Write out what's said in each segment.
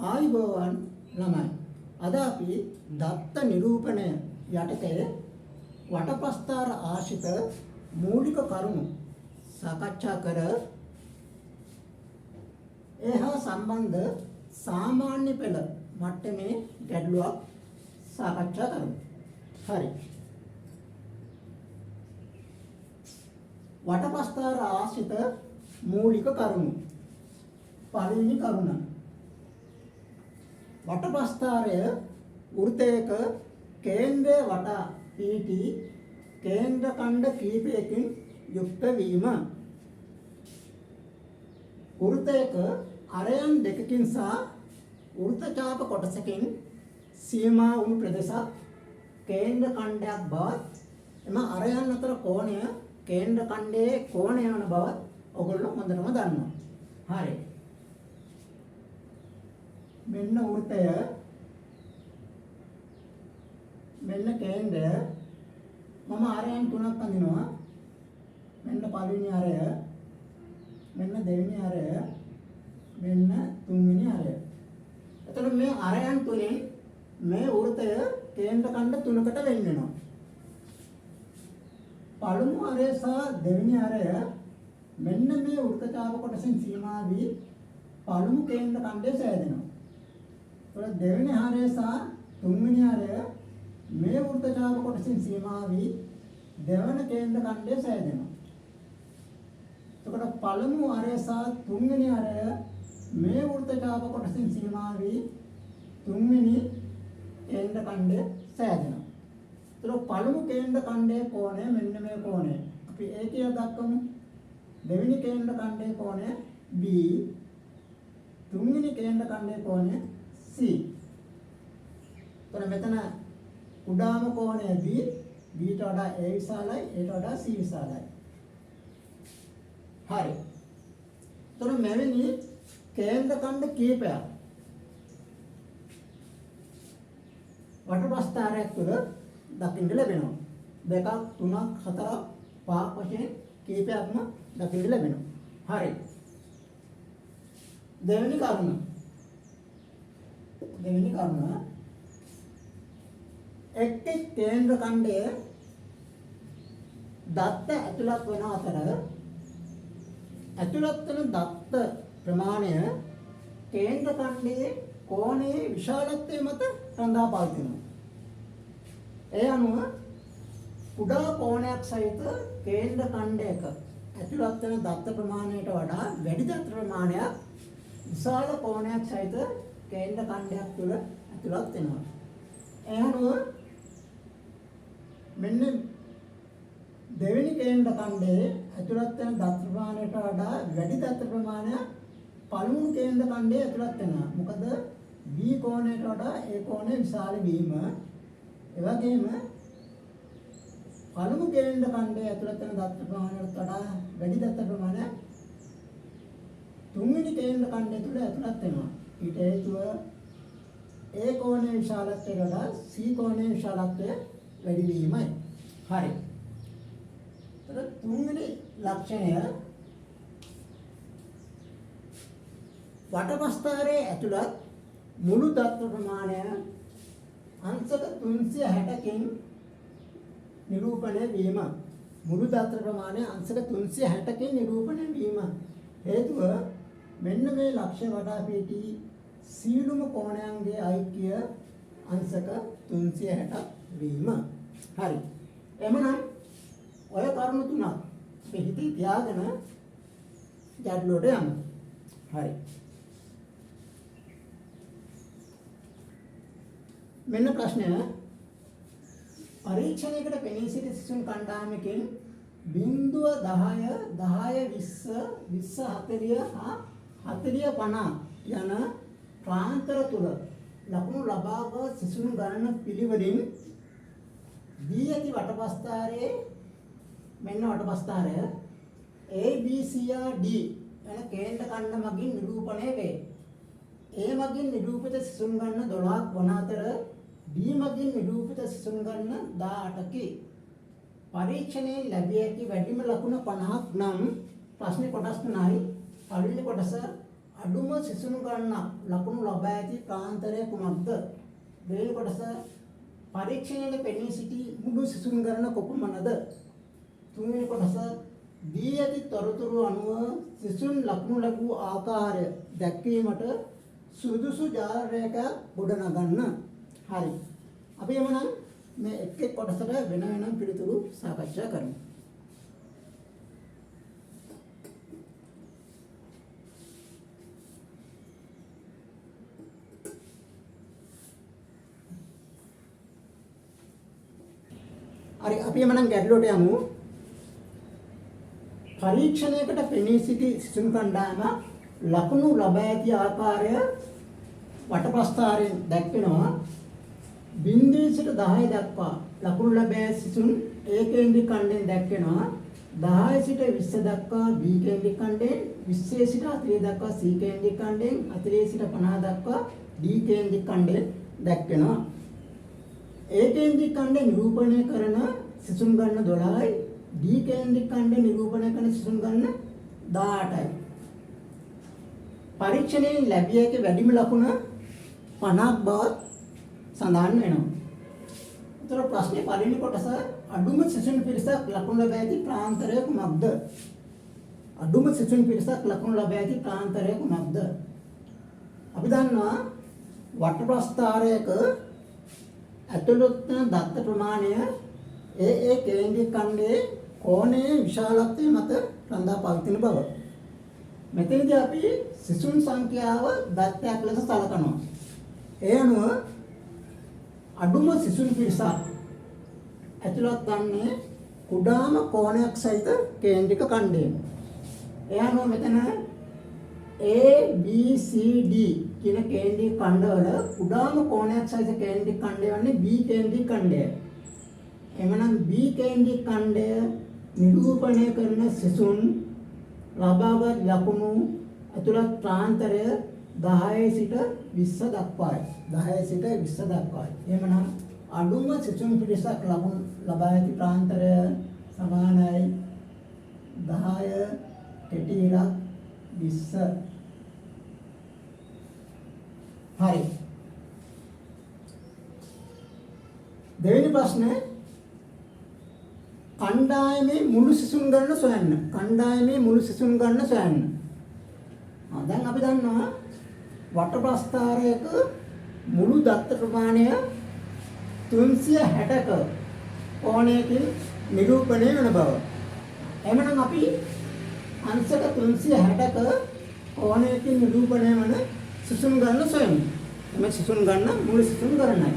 ආයුබෝවන් ළමයි. අද අපි දත්ත නිරූපණය යටතේ වටපස්ථාර ආශ්‍රිත මූලික කරුණු සාකච්ඡා කර එහා සම්බන්ධ සාමාන්‍ය පෙළ මට්ටමේ ගැටලුවක් සාකච්ඡා කරමු. හරි. වටපස්ථාර ආශ්‍රිත මූලික කරුණු. පළවෙනි කරුණ. වටපස්ථාරය වෘත්තයක කේන්ද්‍රය වටා පිහිටි කේන්ද්‍ර ඛණ්ඩ කිහිපයකින් යුක්ත වීම. වෘත්තයක අරයන් දෙකකින් සහ වෘත්ත ඡාප කොටසකින් සීමා වුණු ප්‍රදේශක් කේන්ද්‍ර ඛණ්ඩයක් බවත් එම අරයන් අතර කෝණය කේන්ද්‍ර ඛණ්ඩයේ කෝණය වන බවත් ඔයගොල්ලෝ හොඳටම දන්නවා. හරි. මෙන්න වෘත්තය, මෙන්න කේන්ද්‍රය. මම අරයන් තුනක් අඳිනවා. මෙන්න පළවෙනි අරය, මෙන්න දෙවෙනි අරය, මෙන්න තුන්වෙනි අරය. එතකොට මේ අරයන් තුනෙන් මේ වෘත්තය කේන්ද්‍ර ඛණ්ඩ තුනකට වෙන් වෙනවා. පළමු අරය සහ දෙවෙනි අරය මෙන්න මේ වෘත්ත ඡාප කොටසින් සීමා වී පළමු කේන්ද්‍ර ඛණ්ඩය සෑදෙනවා. එතකොට දෙවෙනි අරය සහ තුන්වෙනි අරය මේ වෘත්ත ඡාප කොටසින් සීමා වී දෙවන කේන්ද්‍ර ඛණ්ඩය සෑදෙනවා. එතකොට පළමු අරය සහ තුන්වෙනි අරය මේ වෘත්ත ඡාප කොටසින් සීමා වී තුන්වෙනි කේන්ද්‍ර ඛණ්ඩය සෑදෙනවා. එතකොට පළමු කේන්ද්‍ර ඛණ්ඩයේ කෝණය මෙන්න මේ කෝණය. අපි ඒකය දක්වමු. දෙවෙනි කේන්ද්‍ර ඛණ්ඩයේ කෝණය B, තුන්වෙනි කේන්ද්‍ර ඛණ්ඩයේ කෝණය C. එතකොට මෙතන උඩාම කෝණය B, B ට වඩා A විශාලයි, A ට වඩා C විශාලයි. හරි. එතකොට මෙවැනි කේන්ද්‍ර ඛණ්ඩ කීපයක් වටපස්ථාරයක් තුළ දකින්න ලැබෙනවා. දෙකක්, තුනක්, හතරක්, පහක් වශයෙන් කීපයක්ම දකින්න ලැබෙනවා. හරි. දෙවෙනි කරුණ. එක් කේන්ද්‍ර ඛණ්ඩයේ දත්ත ඇතුළත් වන අතර ඇතුළත් වන දත්ත ප්‍රමාණය කේන්ද්‍ර ඛණ්ඩයේ කෝණයේ විශාලත්වය මත රඳා පවතිනවා. ඒ අනුව කුඩා කෝණයක් සහිත කේන්ද්‍ර ඛණ්ඩයක ඇතුළත් වන දත්ත ප්‍රමාණයට වඩා වැඩි දත්ත ප්‍රමාණයක් විශාල කෝණයක් සහිත කේන්ද්‍ර ඛණ්ඩයක් තුළ ඇතුළත් වෙනවා. ඒ අනුව මෙන්න දෙවෙනි කේන්ද්‍ර ඛණ්ඩයේ ඇතුළත් වෙන දත්ත ප්‍රමාණයට වඩා වැඩි දත්ත ප්‍රමාණයක් පළමු කේන්ද්‍ර ඛණ්ඩයේ ඇතුළත් වෙනවා. මොකද B කෝණයට වඩා A කෝණය විශාල වීම. ඒ වගේම පළමු කේන්ද්‍ර ඛණ්ඩයේ ඇතුළත් වෙන දත්ත ප්‍රමාණයට වඩා වැඩි දත්ත ප්‍රමාණයක් තුන්වෙනි කේන්ද්‍ර ඛණ්ඩය තුළ ඇතුළත් වෙනවා. ඊට හේතුව A කෝණයේ විශාලත්වයට වඩා C කෝණයේ විශාලත්වය වැඩි වීමයි. හරි. එතකොට තුන්වෙනි ලක්ෂණය වටපස්ථාරයේ ඇතුළත් මුළු දත්ත ප්‍රමාණය අංශක 360කින් නිරූපණය වීම. මුළු දත්ත ප්‍රමාණය අංශක 360කින් නිරූපණය වීම. හේතුව මෙන්න මේ ලක්ෂ්‍ය වටා පිහිටි සීලුම කෝණයන්ගේ ඓක්‍ය අංශක 360ක් වීම. හරි. එමනම් ඔය කරුණු තුනක් අපි හිතේ තියාගෙන ගැටලුවට යමු. හරි. මෙන්න ප්‍රශ්නය. පරීක්ෂණයකට පෙනී සිටි සිසුන් කණ්ඩායමකින් 0, 10, 10, 20, 20, 40 හා 40, 50 යන ප්‍රාන්තර තුල ලකුණු ලබාගත් සිසුන් ගණන පිළිවෙලින් දී ඇති වටපස්ථාරයේ මෙන්න වටපස්ථාරය A, B, C, D යන කේන්ද්‍ර ඛණ්ඩ මගින් නිරූපණය වේ. A මගින් නිරූපිත සිසුන් ගණන 12ක් වන අතර B මගින් නිරූපිත සිසුන් ගණන 18කි. පරීක්ෂණයේ ලැබිය හැකි වැඩිම ලකුණ 50ක් නම් ප්‍රශ්නේ කොටස් තුනයි. පළවෙනි කොටස අඩුම සිසුන් ගණන ලකුණු ලබා ඇති ප්‍රාන්තරය කුමක්ද? දෙවෙනි කොටස පරීක්ෂණයේ පෙනී සිටි මුළු සිසුන් ගණන කොපමණද? තුන්වෙනි කොටස දී ඇති තොරතුරු අනුව සිසුන් ලකුණු ලැබූ ආකාරය දැක්වීමට සුදුසු ජාල රේඛා ගොඩනගන්න. හරි. අපි එමනම් මේ එක් කොටසට වෙන වෙනම පිළිතුරු සාකච්ඡා කරමු. හරි අපි එමනම් ගැටලුවට යමු. පරීක්ෂණයකට පෙනී සිටි සිසුන් කණ්ඩායම ලකුණු ලබා ඇති ආකාරය වටප්‍රස්ථාරයෙන් දැක්වෙනවා. 0 සිට 10 දක්වා ලකුණු ලබා ඇති සිසුන් A කේන්ද්‍රික ඛණ්ඩයෙන් දැක්වෙනවා. 10 සිට 20 දක්වා B කේන්ද්‍රික ඛණ්ඩයෙන්, 20 සිට 40 දක්වා C කේන්ද්‍රික ඛණ්ඩයෙන්, 40 සිට 50 දක්වා D කේන්ද්‍රික ඛණ්ඩයෙන් දැක්වෙනවා. A කේන්ද්‍රික ඛණ්ඩය නිරූපණය කරන සිසුන් ගණන 12යි, D කේන්ද්‍රික ඛණ්ඩය නිරූපණය කරන සිසුන් ගණන 18යි. පරීක්ෂණයෙන් ලැබිය හැකි වැඩිම ලකුණ 50ක් බව සඳහන් වෙනවා. උත්තර ප්‍රශ්නේ පළවෙනි කොටස අඩුම සිසුන් පිරිසක් ලකුණු ලබා ඇති ප්‍රාන්තරය කුමක්ද? අඩුම සිසුන් පිරිසක් ලකුණු ලබා ඇති ප්‍රාන්තරය කුමක්ද? අපි දන්නවා වටප්‍රස්ථාරයක ඇතුළත් වන දත්ත ප්‍රමාණය ඒ කේන්ද්‍රික ඛණ්ඩයේ කෝණයේ විශාලත්වය මත රඳා පවතින බව. මෙතනදී අපි සිසුන් සංඛ්‍යාව දත්තයක් ලෙස සලකනවා. ඒ අනුව අඩුම සිසුන් පිරිසක් ඇතුළත් වන්නේ කුඩාම කෝණයක් සහිත කේන්ද්‍රික ඛණ්ඩයෙන්. ඒ අනුව මෙතන A B C D කියන කේන්ද්‍රික ඛණ්ඩවල කුඩාම කෝණයක් සහිත කේන්ද්‍රික ඛණ්ඩය වන්නේ B කේන්ද්‍රික ඛණ්ඩය. එමනම් B කේන්ද්‍රික ඛණ්ඩය නිරූපණය කරන සිසුන් ලබාගත් ලකුණු ඇතුළත් ප්‍රාන්තරය 10 සිට 20 දක්වායි. 10 සිට 20 දක්වායි. එමනම් අඩුම සිසුන් පිරිසක් ලකුණු ලබා ඇති ප්‍රාන්තරය සමානයි 10 කෙටි ඉලක්ක 20. හරි. දෙවෙනි ප්‍රශ්නේ කණ්ඩායමේ මුළු සිසුන් ගණන සොයන්න. කණ්ඩායමේ මුළු සිසුන් ගණන සොයන්න. දැන් අපි දන්නවා වටප්‍රස්ථාරයක මුළු දත්ත ප්‍රමාණය 360ක කෝණයකින් නිරූපණය වෙන බව. එhmenan අපි අංශක 360ක කෝණයකින් නිරූපණය වන සිසුන් ගණන සොයමු. මේ සිසුන් ගණන මුළු සිසුන් ගණනයි.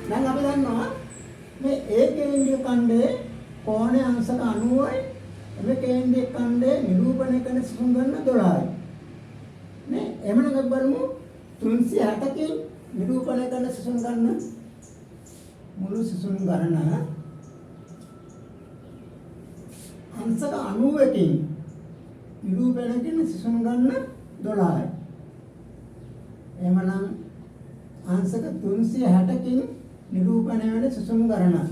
දැන් අපි දන්නවා මේ A කේන්ද්‍රික ඛණ්ඩයේ කෝණය අංශක 90යි. මේ කේන්ද්‍රික ඛණ්ඩයේ නිරූපණය කරන සිසුන් ගණන 12යි. නේ එහෙනම් අපි බලමු 360කින් නිරූපණය කරන සිසුන් ගණන මුළු සිසුන් ගණන අංශක 90කින් නිරූපණය කරන සිසුන් ගණන 12යි. එහෙනම් අංශක 360කින් නිරූපණය වෙන සිසුන් ගණන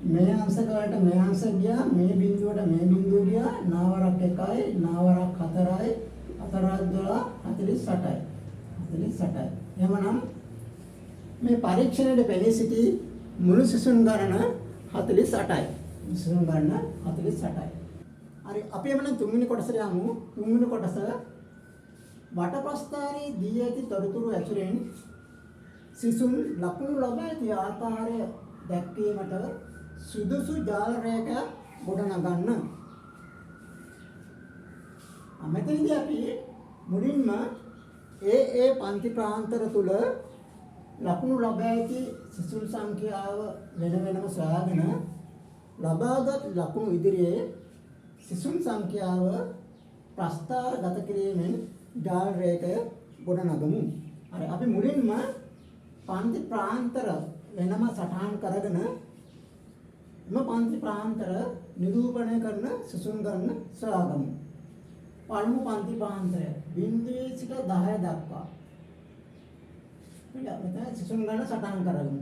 මේ අංශක වලට මේ අංශ ගියා, මේ බිඳුවට මේ බිඳුව ගියා, නාවරක් 1යි, නාවරක් 4යි, 4ක් 12 48යි. 48යි. එහෙනම් මේ පරීක්ෂණයේ පෙනී සිටි මුළු සිසුන් ගණන 48යි. සිසුන් ගණන 48යි. හරි අපි එමනම් තුන්වෙනි කොටසට යමු. තුන්වෙනි කොටස වටප්‍රස්ථාරයේ දී ඇති තොරතුරු ඇසුරෙන් සිසුන් ලකුණු ලබා ඇති ආකාරය දැක්වීමට සුදුසු ජාල රේඛා ගොඩනගන්න. මෙතනදී අපි මුලින්ම ඒ පන්ති ප්‍රාන්තර තුල ලකුණු ලබා ඇති සිසුන් සංඛ්‍යාව වෙන වෙනම සොයාගෙන ලබාගත් ලකුණු ඉදිරියේ සිසුන් සංඛ්‍යාව ප්‍රස්ථාරගත කිරීමෙන් ජාල රේඛය ගොඩනගමු. හරි අපි මුලින්ම පන්ති ප්‍රාන්තර වෙනම සටහන් කරගෙන එම පන්ති ප්‍රාන්තර නිරූපණය කරන සිසුන් ගණන සොයාගමු. පළමු පන්ති ප්‍රාන්තරය 0 සිට 10 දක්වා. මෙතන සිසුන් ගණන සටහන් කරගමු.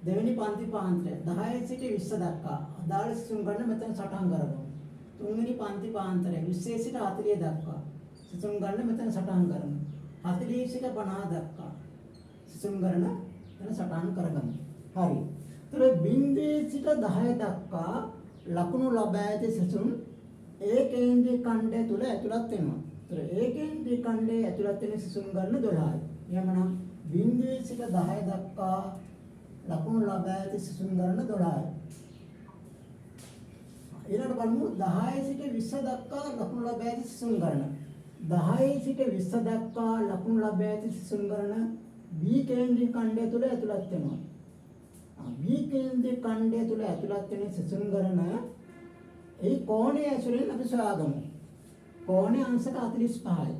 දෙවෙනි පන්ති ප්‍රාන්තරය 10 සිට 20 දක්වා. අදාළ සිසුන් ගණන මෙතන සටහන් කරගමු. තුන්වෙනි පන්ති ප්‍රාන්තරය 20 සිට 40 දක්වා. සිසුන් ගන්න මෙතන සටහන් කරමු. 40 සිට 50 දක්වා සිසුන් ගන්න එතන සටහන් කරගමු. හරි. ඒතර බිංදුවේ සිට 10 දක්වා ලකුණු ලබා ඇති සිසුන් ඒ කේන්ද්‍රීය ඛණ්ඩය තුල ඇතුළත් වෙනවා. ඒතර ඒ කේන්ද්‍රීය ඛණ්ඩයේ ඇතුළත් වෙන සිසුන් ගන්න 12යි. එහෙමනම් බිංදුවේ සිට 10 දක්වා ලකුණු ලබා ඇති සිසුන් ගන්න 12යි. ඊළඟට බලමු 10 සිට 20 දක්වා ලකුණු ලබා ඇති සිසුන් ගන්න. 10 සිට 20 දක්වා ලකුණු ලබා ඇති සිසුන් ගන්න B කේන්ද්‍රීය ඛණ්ඩය තුල ඇතුළත් වෙනවා. B කේන්ද්‍රීය ඛණ්ඩය තුල ඇතුළත් වෙන සිසුන් ගන්න ඒ කෝණය ඇසුරෙන් අපි සොයාගමු. කෝණය අංශක 45යි.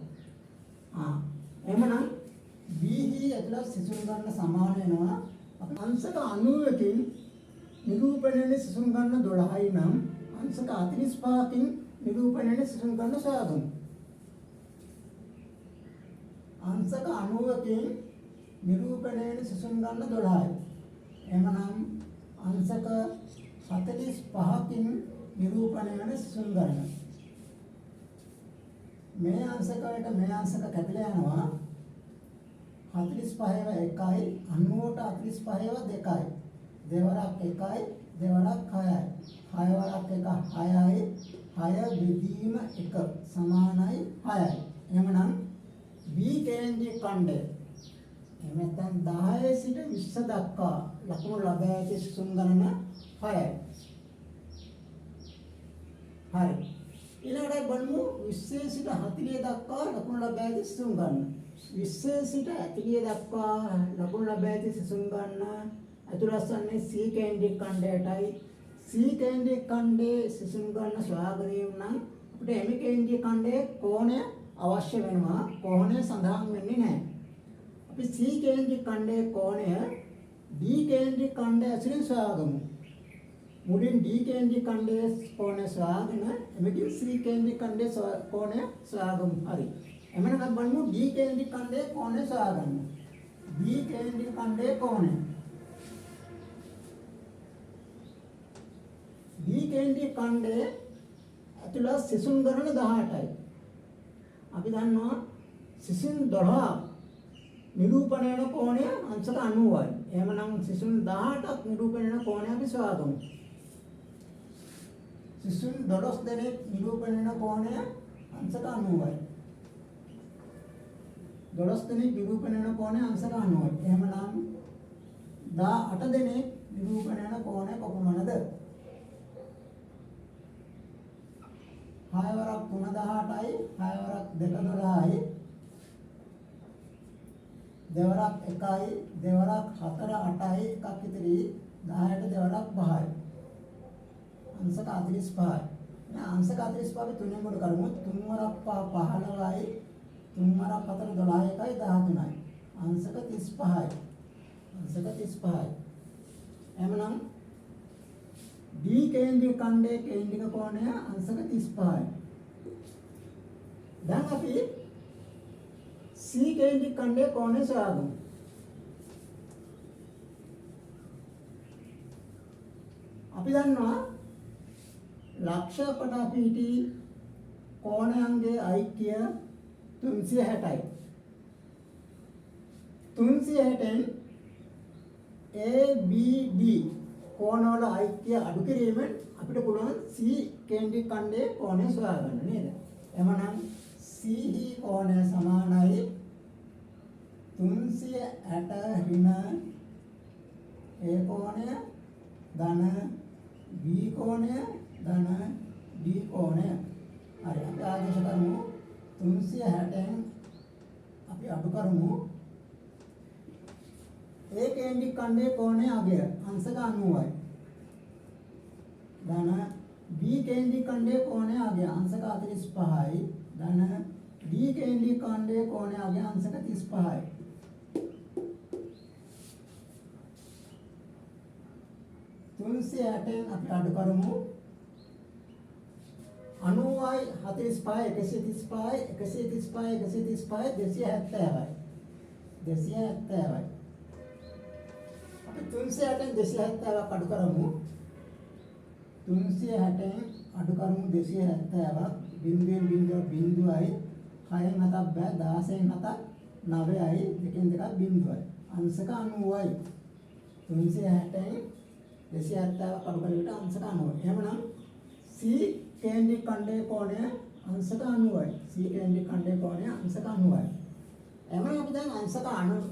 එහෙමනම් B හි ඇතුළත් සිසුන් ගන්න සමාන වෙනවා අංශක 90කින් නිරූපණය වෙන සිසුන් ගන්න 12යි නම් අංශක 45කින් නිරූපණය වෙන සිසුන් ගන්න සොයාගමු. අංශක 90කින් නිරූපණය වෙන සිසුන් ගන්න 12යි. එහෙමනම් අංශක 45කින් නිරූපණය වෙන සිසුන් ගන්න. මේ අංශක වලට මේ අංශක කැපිලා යනවා. 45ව 1යි 90ට 45ව 2යි. දෙවරක් 1යි දෙවරක් 6යි. 6 වරක් 1 6යි. 6 බෙදීම 1 සමානයි 6යි. එහෙමනම් B කේන්ද්‍රීය ඛණ්ඩය එහෙම නැත්නම් 10 සිට 20 දක්වා ලකුණු ලබා ඇති සිසුන් ගණන 6යි. හරි. ඊළඟට බලමු 20 සිට 40 දක්වා ලකුණු ලබා ඇති සිසුන් ගණන. 20 සිට 40 දක්වා ලකුණු ලබා ඇති සිසුන් ගණන ඇතුළත් වන්නේ C කේන්ද්‍රීය ඛණ්ඩයටයි. C කේන්ද්‍රීය ඛණ්ඩයේ සිසුන් ගණන සොයාගැනීම නම් අපිට M කේන්ද්‍රීය ඛණ්ඩයේ කෝණය අවශ්‍ය වෙනවා. කෝණය සඳහන් වෙන්නේ නැහැ. අපි C කේන්ද්‍රීය ඛණ්ඩයේ කෝණය D කේන්ද්‍රීය ඛණ්ඩය ඇසුරින් සොයාගමු. මුලින් D කේන්ද්‍රීය ඛණ්ඩයේ කෝණය සොයාගෙන එමගින් C කේන්ද්‍රීය ඛණ්ඩයේ කෝණය සොයාගමු. හරි. එමනම් අපි බලමු D කේන්ද්‍රීය ඛණ්ඩයේ කෝණය සොයාගන්න. D කේන්ද්‍රීය ඛණ්ඩයේ කෝණය. D කේන්ද්‍රීය ඛණ්ඩයේ ඇතුළත් සිසුන් ගණන 18යි. අපි දන්නවා සිසුන් 12 නිරූපණය වෙන කෝණය අංශක 90යි. එහෙමනම් සිසුන් 18ක් නිරූපණය වෙන කෝණය අපි සොයාගමු. සිසුන් 12 දෙනෙක් නිරූපණය වෙන කෝණය අංශක 90යි. 12 දෙනෙක් නිරූපණය වෙන කෝණය අංශක 90යි. එහෙමනම් 18 දෙනෙක් නිරූපණය වෙන කෝණය කොපමණද? 6 වරක් 3 18යි 6 වරක් 2 12යි දෙවරක් 1යි දෙවරක් 4 8යි එකක් ඉතිරි 10ට දෙවරක් 5යි අංශක 45යි. දැන් අංශක 45 අපි තුනෙන් කොට කරමු. 3 වරක් 5 15යි 3 වරක් 4 12යි 1යි 13යි අංශක 35යි. අංශක 35යි. එහෙනම් D කේන්ද්‍රීය ඛණ්ඩයේ කේන්ද්‍රික කෝණය අංශක 35යි. දැන් අපි C කේන්ද්‍රික ඛණ්ඩයේ කෝණය සොයාගමු. අපි දන්නවා ලක්ෂ කොට අපි හිටි කෝණයන්ගේ ඓක්‍ය 360යි. 360න් ABD කෝණවල ඓක්‍ය අඩු කිරීමෙන් අපිට පුළුවන් C කේන්ද්‍රික ඛණ්ඩයේ කෝණය සොයාගන්න නේද? එhmenan C හි කෝණය සමානයි 360 ඍණ A කෝණය ධන B කෝණය ධන D කෝණය. හරි අපි ආදේශ කරමු 360න් අපි අඩු කරමු A කේන්ද්‍රික ඛණ්ඩයේ කෝණය අගය අංශක 90යි. ධන B කේන්ද්‍රික ඛණ්ඩයේ කෝණය අගය අංශක 45යි. ධන D කේන්ද්‍රික ඛණ්ඩයේ කෝණය අගය අංශක 35යි. 360න් අපි අඩු කරමු 90යි 45යි 135යි 135යි 135යි 270යි 270යි. අපි 360න් 270ක් අඩු කරමු 360න් අඩු කරමු 270ක් බිඳුවෙන් බිඳුව බිඳුවයි 6න් 7ක් බෑ 16න් 7ක් 9යි 2න් 2ක් බිංදුවයි අංශක 90යි 360න් 270ක් අඩු කරලා විතර අංශක 90. එහෙමනම් C කේන්ද්‍රික ඛණ්ඩයේ කෝණය අංශක 90යි. C කේන්ද්‍රික ඛණ්ඩයේ කෝණය අංශක 90යි. එහෙනම් අපි දැන් අංශක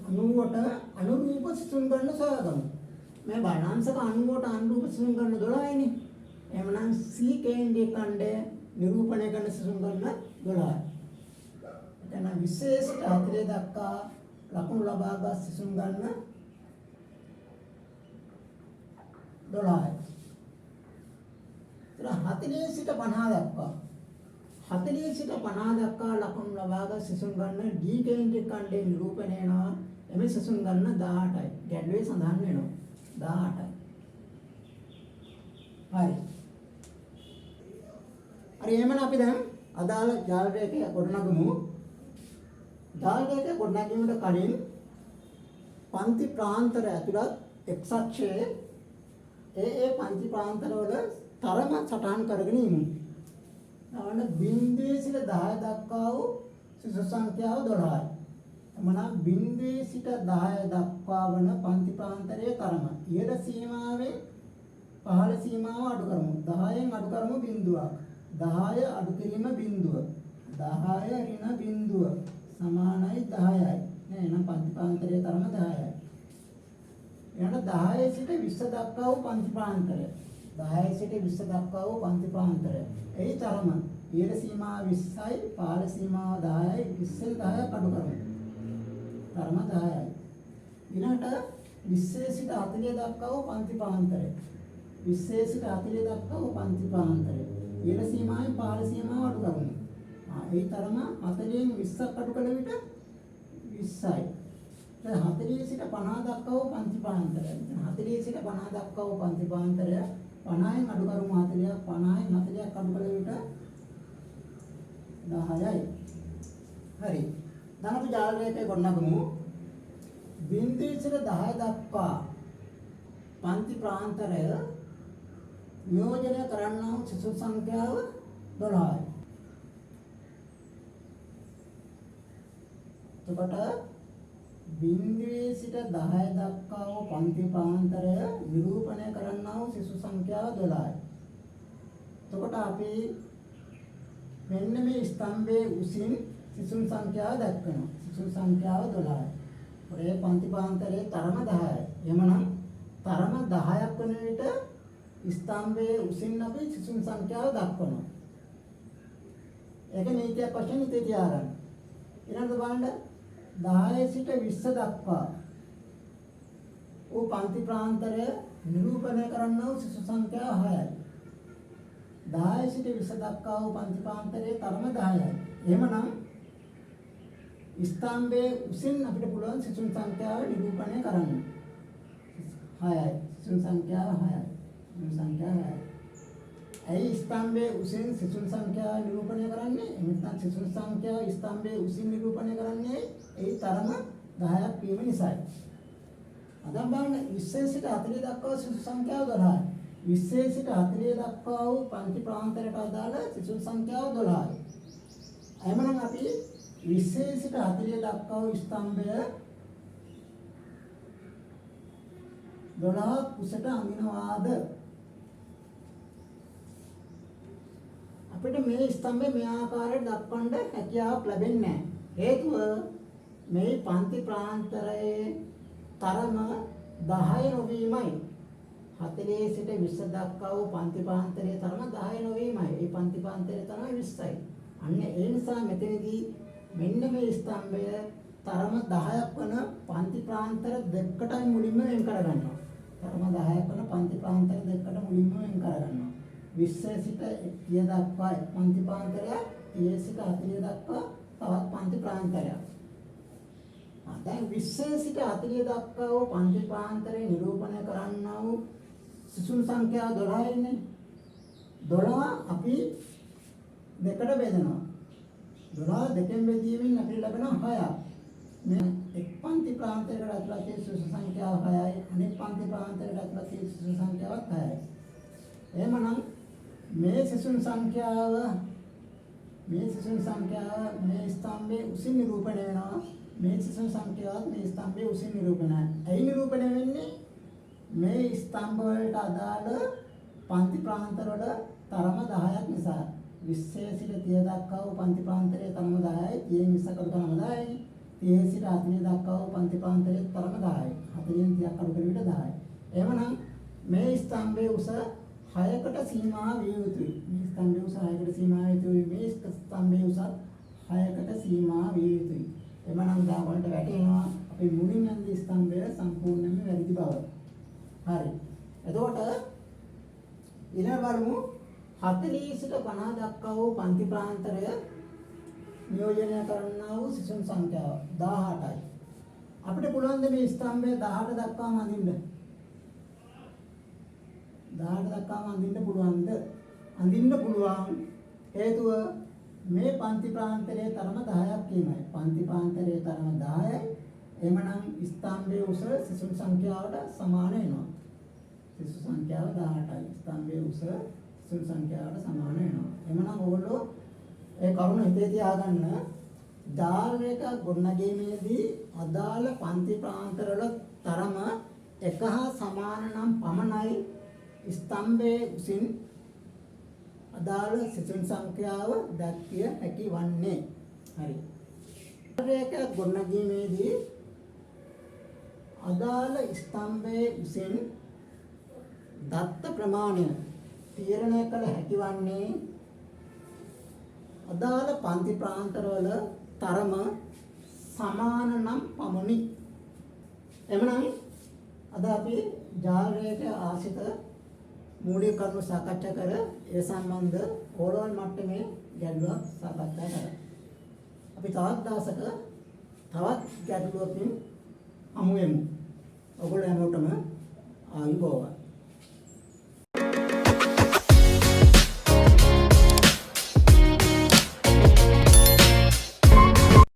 90ට අනුරූප සිසුන් ගන්න සොයාගමු. මේ බලන්න අංශක 90ට අනුරූප සිසුන් ගන්න 12යිනේ. එහෙනම් C කේන්ද්‍රික ඛණ්ඩය නිරූපණය කරන සිසුන් ගන්න 12යි. එහෙනම් විශේෂිත 40 දක්වා ලකුණු ලබාගත් සිසුන් ගන්න 12යි. 40 සිට 50 දක්වා 40 සිට 50 දක්වා ලකුණු ලබාගත් සිසුන් ගන්න D කේන්ද්‍රික ඛණ්ඩයේ නිරූපණය වෙනවා. එමේ සිසුන් ගන්න 18යි. ගැඩුවේ සඳහන් වෙනවා 18යි. හරි. හරි එහෙනම් අපි දැන් අදාළ ජාල රේඛය ගොඩනගමු. ජාල රේඛය ගොඩනැගීමට කලින් පන්ති ප්‍රාන්තර ඇතුළත් x අක්ෂයේ ඒ පන්ති ප්‍රාන්තරවල තරම සටහන් කරගෙන ඉමු. නවන බිංදුවේ සිට 10 දක්වා වූ සිසු සංඛ්‍යාව 12යි. එමනම් බිංදුවේ සිට 10 දක්වා වන පන්ති ප්‍රාන්තරයේ තරම. ඉහළ සීමාවෙන් පහළ සීමාව අඩු කරමු. 10න් අඩු කරමු බිංදුවක්. 10 අඩු කිරීම බිංදුව. 10 ඍණ බිංදුව සමානයි 10යි. නේ එහෙනම් පන්ති ප්‍රාන්තරයේ තරම 10යි. ඊළඟ 10 සිට 20 දක්වා වූ පන්ති ප්‍රාන්තරය. 10 සිට 20 දක්වා වූ පන්ති ප්‍රාන්තරය. එහි තරම ඉහළ සීමාව 20යි, පහළ සීමාව 10යි, 20න් 10ක් අඩු කරමු. තරම 10යි. ඊළඟට 20 සිට 40 දක්වා වූ පන්ති ප්‍රාන්තරය. 20 සිට 40 දක්වා වූ පන්ති ප්‍රාන්තරය. ඉහළ සීමාවෙන් පහළ සීමාව අඩු කරමු. එහි තරම 40න් 20ක් අඩු කළ විට 20යි. දැන් 40 සිට 50 දක්වා වූ පන්ති ප්‍රාන්තරය. 40 සිට 50 දක්වා වූ පන්ති ප්‍රාන්තරය 50න් අඩු කරමු 40ක් 50න් 40ක් අඩු කළ විට 10යි. හරි. දැන් අපි ජාල රේඛය ගොඩනගමු. බිංදුවේ සිට 10 දක්වා පන්ති ප්‍රාන්තරය නියෝජනය කරන්නා වූ සිසු සංඛ්‍යාව 12යි. එතකොට බිංදුවේ සිට 10 දක්වා වූ පන්ති ප්‍රාන්තරය නිරූපණය කරන්නා වූ සිසු සංඛ්‍යාව 12යි. එතකොට අපි මෙන්න මේ ස්තම්භයේ උසින් සිසුන් සංඛ්‍යාව දක්වනවා. සිසුන් සංඛ්‍යාව 12යි. ඔය පන්ති ප්‍රාන්තරයේ තරම 10යි. එhmenan තරම 10ක් වන විට ස්තම්භයේ උසින් අපි සිසුන් සංඛ්‍යාව දක්වනවා. ඒක නීතියක් වශයෙන් ඉතේ තියාගන්න. ඊළඟට බලන්න 10 සිට 20 දක්වා පන්ති ප්‍රාන්තරය නිරූපණය කරන්නා වූ සිසු සංඛ්‍යාව 6යි. 10 සිට 20 දක්වා වූ පන්ති ප්‍රාන්තරයේ තරම 10යි. එහෙමනම් ස්තම්භයේ උසින් අපිට පුළුවන් සිසුන් සංඛ්‍යාව නිරූපණය කරන්න. 6යි. සිසුන් සංඛ්‍යාව 6යි. සිසුන් සංඛ්‍යාව 6යි. ඇයි ස්තම්භයේ උසින් සිසුන් සංඛ්‍යාව නිරූපණය කරන්නේ? එනිසා සිසුන් සංඛ්‍යාව ස්තම්භයේ උසින් නිරූපණය කරන්නේ ඒ තරම 10ක් වීම නිසායි. අද බලන්න 20 සිට 40 දක්වා සිසු සංඛ්‍යාව 12යි. 20 සිට 40 දක්වා වූ පන්ති ප්‍රාන්තරයට අදාළ සිසු සංඛ්‍යාව 12යි. එhmenan අපි 20 සිට 40 දක්වා වූ ස්තම්භය 12ක් උසට අඳිනවාද? අපිට මේ ස්තම්භය මේ ආකාරයට දක්වන්න හැකියාවක් ලැබෙන්නේ නැහැ. හේතුව මේ පන්ති ප්‍රාන්තරයේ තරම 10 නොවීමයි. 40 සිට 20 දක්වා වූ පන්ති ප්‍රාන්තරයේ තරම 10 නොවීමයි. ඒ පන්ති ප්‍රාන්තරයේ තරම 20යි. අන්න ඒ නිසා මෙතනදී මෙන්න මේ ස්තම්භය තරම 10ක් වන පන්ති ප්‍රාන්තර දෙකකටයි මුලින්ම වෙන් කරගන්නවා. තරම 10ක් වන පන්ති ප්‍රාන්තර දෙකකට මුලින්ම වෙන් කරගන්නවා. 20 සිට 30 දක්වා පන්ති ප්‍රාන්තරය, 30 සිට 40 දක්වා තවත් පන්ති ප්‍රාන්තරයක්. දැන් 20 සිට 40 දක්වා වූ පන්ති ප්‍රාන්තරේ නිරූපණය කරන්නා වූ සිසුන් සංඛ්‍යාව 12 ඉන්නේ. 12 අපි දෙකට බෙදනවා. 12 දෙකෙන් බෙදීමෙන් අපිට ලැබෙනවා 6ක්. මේ එක් පන්ති ප්‍රාන්තරයකට ඇතුළත් සිසු සංඛ්‍යාව 6යි. අනෙක් පන්ති ප්‍රාන්තරයකට ඇතුළත් සිසු සංඛ්‍යාව 6යි. එහෙමනම් මේ සිසුන් සංඛ්‍යාව මේ සිසුන් සංඛ්‍යාව මේ ස්තම්භයේ උසින් නිරූපණය වෙනවා. මේ සිසුන් සංඛ්‍යාවත් මේ ස්තම්භයේ උසින් නිරූපණය. ඇයි නිරූපණය වෙන්නේ? මේ ස්තම්භ වලට අදාළ පන්ති ප්‍රාන්තර වල තරම 10ක් නිසා. 20 සිට 30 දක්වා වූ පන්ති ප්‍රාන්තරයේ තරම 10යි. 30 20 තරම 10යි. 30 සිට 40 දක්වා වූ පන්ති ප්‍රාන්තරයේ තරම 10යි. 40න් 30ක් අඩු කරන විට 10යි. එහෙමනම් මේ ස්තම්භයේ උස 6කට සීමා විය යුතුයි. මේ ස්තම්භයේ උස 6කට සීමා විය යුතුයි. මේ ස්තම්භයේ උස 6කට සීමා විය යුතුයි. එමනම් දැන් වලට වැටෙනවා අපි මුලින් යන ස්තම්භය සම්පූර්ණයෙන්ම වැරදි බව. හරි. එතකොට ඊළඟ බලමු 40 සිට 50 දක්වා වූ පන්ති ප්‍රාන්තරය නියෝජනය කරන්නා වූ සිසුන් සංඛ්‍යාව 18යි. අපිට පුළුවන් මේ ස්තම්භය 18 දක්වාම අඳින්න. 18 දක්වාම අඳින්න පුළුවන්ද? අඳින්න පුළුවන්. හේතුව මේ පන්ති ප්‍රාන්තරයේ තරම 10ක් කියනයි. පන්ති ප්‍රාන්තරයේ තරම 10යි. එhmenan ස්තම්භයේ උස සිසුන් සංඛ්‍යාවට සමාන වෙනවා. සිසු සංඛ්‍යාව 18යි. ස්තම්භයේ උස සිසුන් සංඛ්‍යාවට සමාන වෙනවා. එhmenan ඕගොල්ලෝ ඒ කරුණ හිතේ තියාගන්න. ජාලරයක ගොඩනැගීමේදී අදාළ පන්ති ප්‍රාන්තරවල තරම එක හා සමාන නම් පමණයි ස්තම්භයේ උසින් අදාළ සිසුන් සංඛ්‍යාව දැක්විය හැකි වන්නේ. හරි. ජාලරයක ගොඩනැගීමේදී අදාළ ස්තම්භයේ උසින් දත්ත ප්‍රමාණය තීරණය කළ හැකි වන්නේ අදාළ පන්ති ප්‍රාන්තරවල තරම සමාන නම් පමණි. එමනම් අද අපි ජාලරයට ආශ්‍රිත මූලික කරුණු සාකච්ඡා කර ඒ සම්බන්ධ ඕලෝල් මට්ටමේ ගැටලුවක් සාකච්ඡා කරා. අපි තවත් දවසක තවත් ගැටලුවකින් හමු වෙමු. ඔයගොල්ලෝ හැමෝටම ආයුබෝවන්.